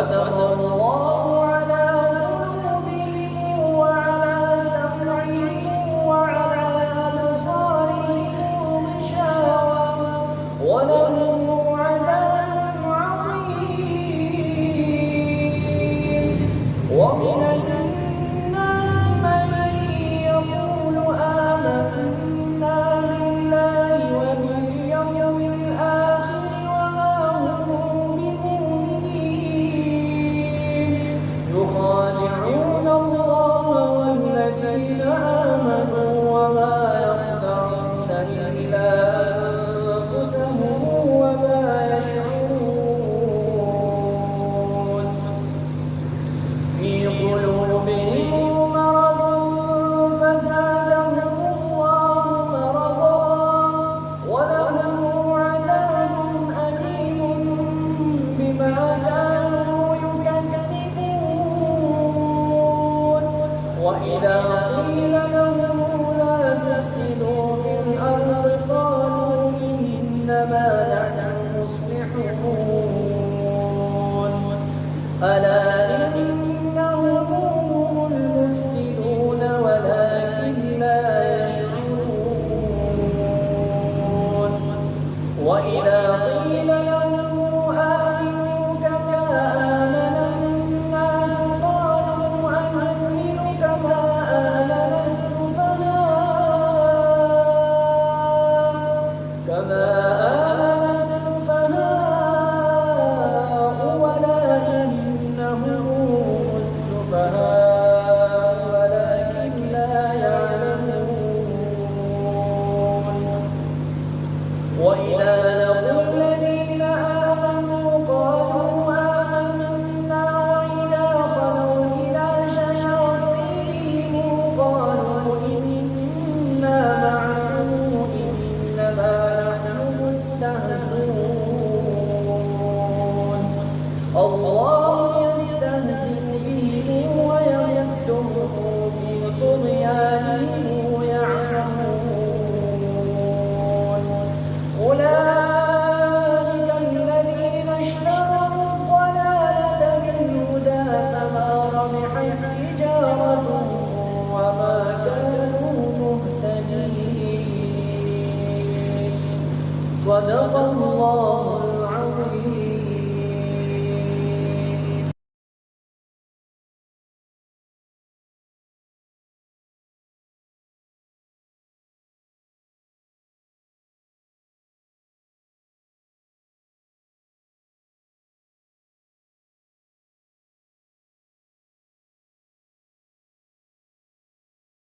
ختم الله على قلوبهم وعلى سمعهم وعلى أبصارهم غشاوة ولهم عذاب عظيم. ومن الناس من يقول آمنا بالله وباليوم الآخر وما هم بمؤمنين يخادعون الله والذين آمنوا وما يخدعون إلا أنفسهم وما يشعرون. في قلوبهم مرض فزادهم الله مرضا ولهم عذاب أليم بما كانوا يكذبون. وإذا قيل لهم لا تفسدوا في الأرض قالوا إنما نحن مصلحون. ألا إنهم هم المفسدون ولكن لا يشعرون. وإذا قيل لهم آمنوا كما آمن الناس قالوا أنؤمن كما آمن السفهاء ولكنهم السفهاء ولكن لا يعلمون. وإذا لقوا الذين آمنوا قالوا آمنا وإذا خلوا إلى شياطينهم قالوا إنا معكم إنما نحن مستهزئون. الله يستهزئ بهم ويمدهم في طغيانهم يعمهون. أولئك الذين اشتروا الضلالة بالهدى فما ربحت تجارتهم وما كانوا مهتدين. صدق الله